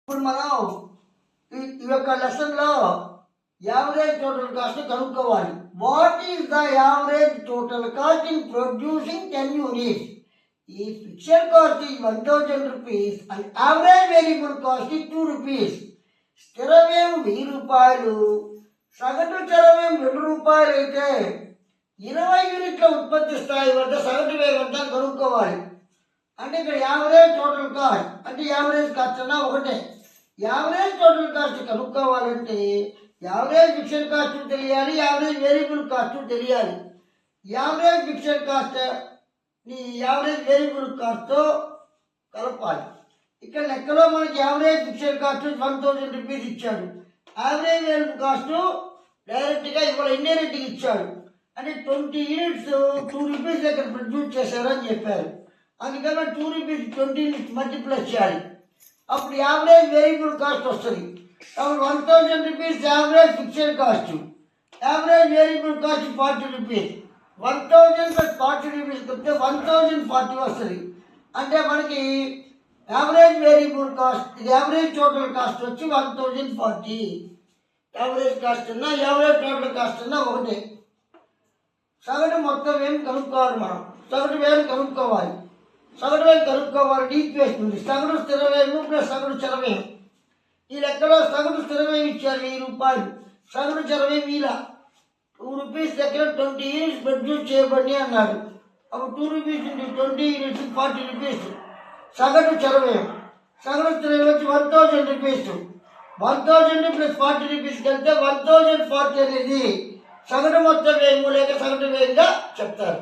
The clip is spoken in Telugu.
ఇప్పుడు మనం ఈ యొక్క లెసన్లో యావరేజ్ టోటల్ కాస్ట్ కనుక్కోవాలి. What is the average total cost in producing 10 units? ఈ fixed cost is 1000 rupees and average variable cost is 2 rupees. స్థిర వ్యయం 1000 రూపాయలు, సగటు చర వ్యయం 2 రూపాయలు అయితే 20 యూనిట్ల ఉత్పత్తి స్థాయి వద్ద సగటు వ్యయం అంతా కనుక్కోవాలి. అంటే ఇక్కడ యావరేజ్ టోటల్ కాస్ట్ అంటే యావరేజ్ కాస్ట్ అన్నా ఒకటే. యావరేజ్ టోటల్ కాస్ట్ కనుక్కోవాలంటే యావరేజ్ ఫిక్స్డ్ కాస్ట్ తెలియాలి, యావరేజ్ వేరియబుల్ కాస్ట్ తెలియాలి. యావరేజ్ ఫిక్స్డ్ కాస్ట్ ని యావరేజ్ వేరియబుల్ కాస్ట్తో కలపాలి. ఇక్కడ లెక్కలో మనకి యావరేజ్ ఫిక్స్డ్ కాస్ట్ 1000 రూపీస్ ఇచ్చాడు. యావరేజ్ వేరియబుల్ కాస్ట్ డైరెక్ట్గా ఇవాళ ఇండైరెక్ట్గా ఇచ్చాడు. అంటే 20 యూనిట్స్ 2 రూపీస్ దగ్గర ప్రొడ్యూస్ చేశారని చెప్పారు. అందుకని 2 రూపీస్ 20 యూనిట్స్ మల్టిప్లై చేయాలి. అప్పుడు యావరేజ్ వేరియబుల్ కాస్ట్ వస్తుంది. అప్పుడు 1000 rupees average fixed cost, average variable cost 40 rupees. 1000 plus 40 rupees చెప్తే 1040 వస్తుంది. అంటే మనకి average variable cost average total cost వచ్చి 1040. యావరేజ్ కాస్ట్ అన్నా యావరేజ్ టోటల్ కాస్ట్ అన్నా ఒకటే. సగటు మొత్తం ఏం కనుక్కోవాలి, మనం సగటు వ్యయం కనుక్కోవాలి. సగటు వ్యయం కనుక్కోవాలంటే ఈక్వేషన్ ఉంది. సగటు స్థిర వ్యయం ప్లస్ సగటు చర వ్యయం. ఈ లెక్కలో సగటు స్థిర వ్యయం ఇచ్చారు 1000 రూపాయలు, సగటు చర వ్యయం ఇలా 2 రూపీస్ దగ్గర 20 యూనిట్స్ ప్రొడ్యూస్ చేయబడి అన్నాడు. అప్పుడు 2 రూపీస్ ఇంటూ 20 యూనిట్స్ 40 రూపీస్ సగటు చర వ్యయం. సగటు స్థిర వ్యయం వచ్చి 1000 రూపీస్. 1000 ప్లస్ 40 రూపీస్కి వెళ్తే 1040 అనేది సగటు మొత్తం వ్యయం లేక సగటు వ్యయంగా చెప్తారు.